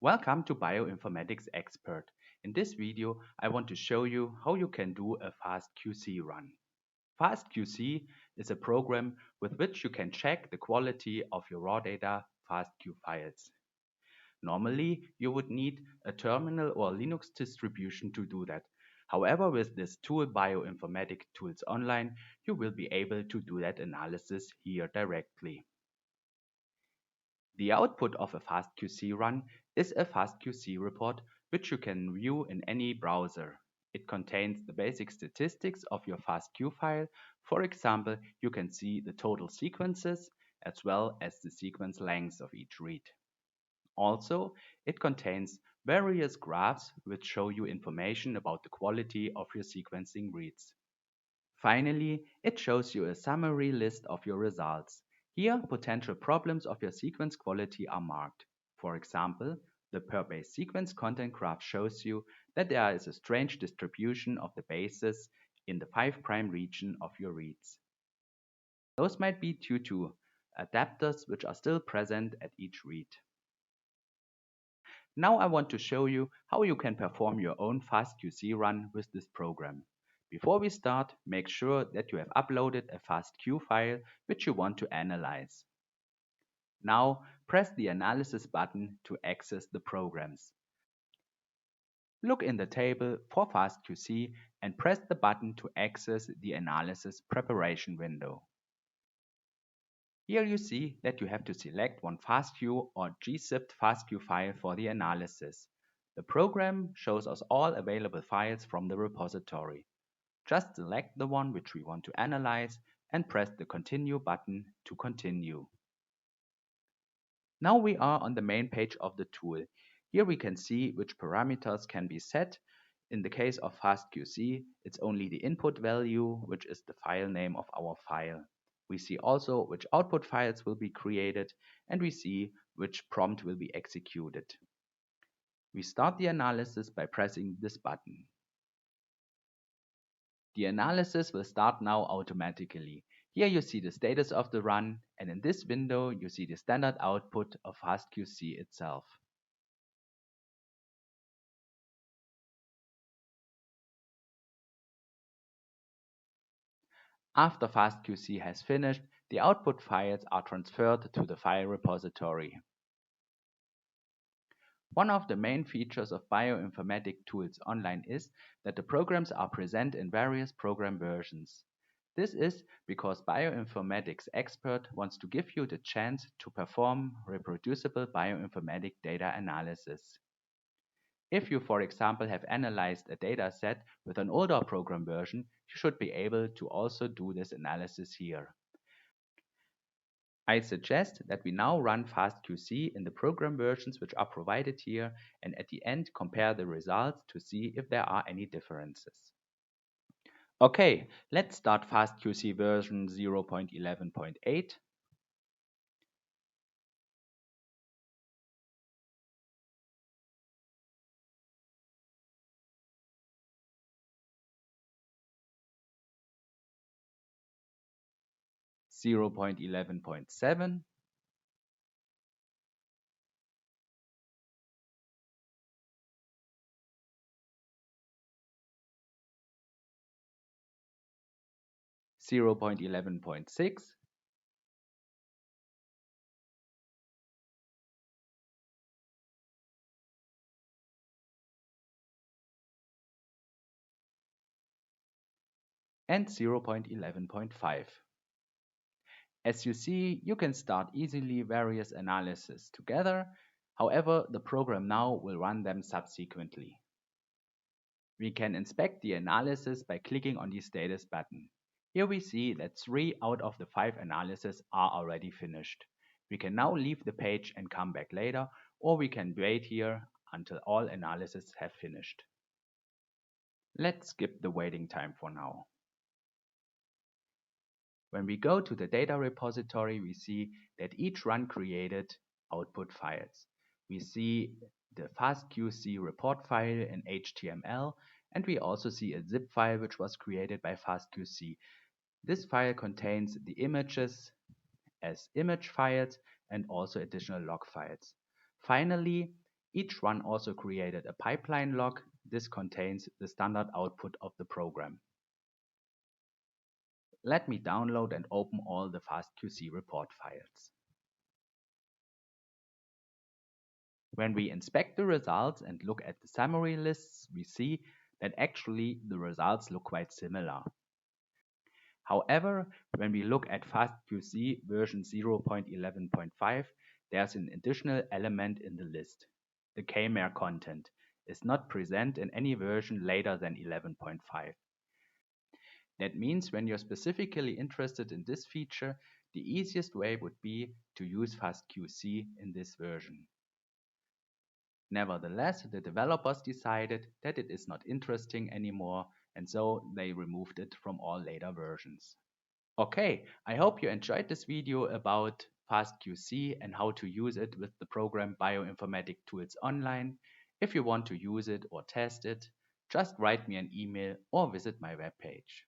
Welcome to Bioinformatics.Expert. In this video, I want to show you how you can do a FastQC run. FastQC is a program with which you can check the quality of your raw data FastQ files. Normally, you would need a terminal or Linux distribution to do that. However, with this tool Bioinformatic Tools Online, you will be able to do that analysis here directly. The output of a FastQC run is a FastQC report which you can view in any browser. It contains the basic statistics of your FastQ file. For example, you can see the total sequences as well as the sequence lengths of each read. Also, it contains various graphs which show you information about the quality of your sequencing reads. Finally, it shows you a summary list of your results. Here, potential problems of your sequence quality are marked. For example, the per base sequence content graph shows you that there is a strange distribution of the bases in the 5' region of your reads. Those might be due to adapters which are still present at each read. Now I want to show you how you can perform your own FastQC run with this program. Before we start, make sure that you have uploaded a FastQ file which you want to analyze. Now press the Analysis button to access the programs. Look in the table for FastQC and press the button to access the Analysis Preparation window. Here you see that you have to select one FastQ or gzipped FastQ file for the analysis. The program shows us all available files from the repository. Just select the one which we want to analyze and press the Continue button to continue. Now we are on the main page of the tool. Here we can see which parameters can be set. In the case of FastQC, it's only the input value, which is the file name of our file. We see also which output files will be created, and we see which prompt will be executed. We start the analysis by pressing this button. The analysis will start now automatically. Here you see the status of the run, and in this window you see the standard output of FastQC itself. After FastQC has finished, the output files are transferred to the file repository. One of the main features of Bioinformatic Tools Online is that the programs are present in various program versions. This is because Bioinformatics.Expert wants to give you the chance to perform reproducible bioinformatic data analysis. If you, for example, have analyzed a data set with an older program version, you should be able to also do this analysis here. I suggest that we now run FastQC in the program versions which are provided here, and at the end compare the results to see if there are any differences. Okay, let's start FastQC version 0.11.8. Zero point 11.7, 0.11.6, and 0.11.5. As you see, you can start easily various analyses together. However, the program now will run them subsequently. We can inspect the analysis by clicking on the status button. Here we see that 3 out of the 5 analyses are already finished. We can now leave the page and come back later, or we can wait here until all analyses have finished. Let's skip the waiting time for now. When we go to the data repository, we see that each run created output files. We see the FastQC report file in HTML, and we also see a zip file which was created by FastQC. This file contains the images as image files and also additional log files. Finally, Each run also created a pipeline log. This contains the standard output of the program. Let me download and open all the FastQC report files. When we inspect the results and look at the summary lists, we see that actually the results look quite similar. However, when we look at FastQC version 0.11.5, there's an additional element in the list. The KMare content is not present in any version later than 11.5. That means when you're specifically interested in this feature, the easiest way would be to use FastQC in this version. Nevertheless, the developers decided that it is not interesting anymore, and so they removed it from all later versions. Okay, I hope you enjoyed this video about FastQC and how to use it with the program Bioinformatic Tools Online. If you want to use it or test it, just write me an email or visit my webpage.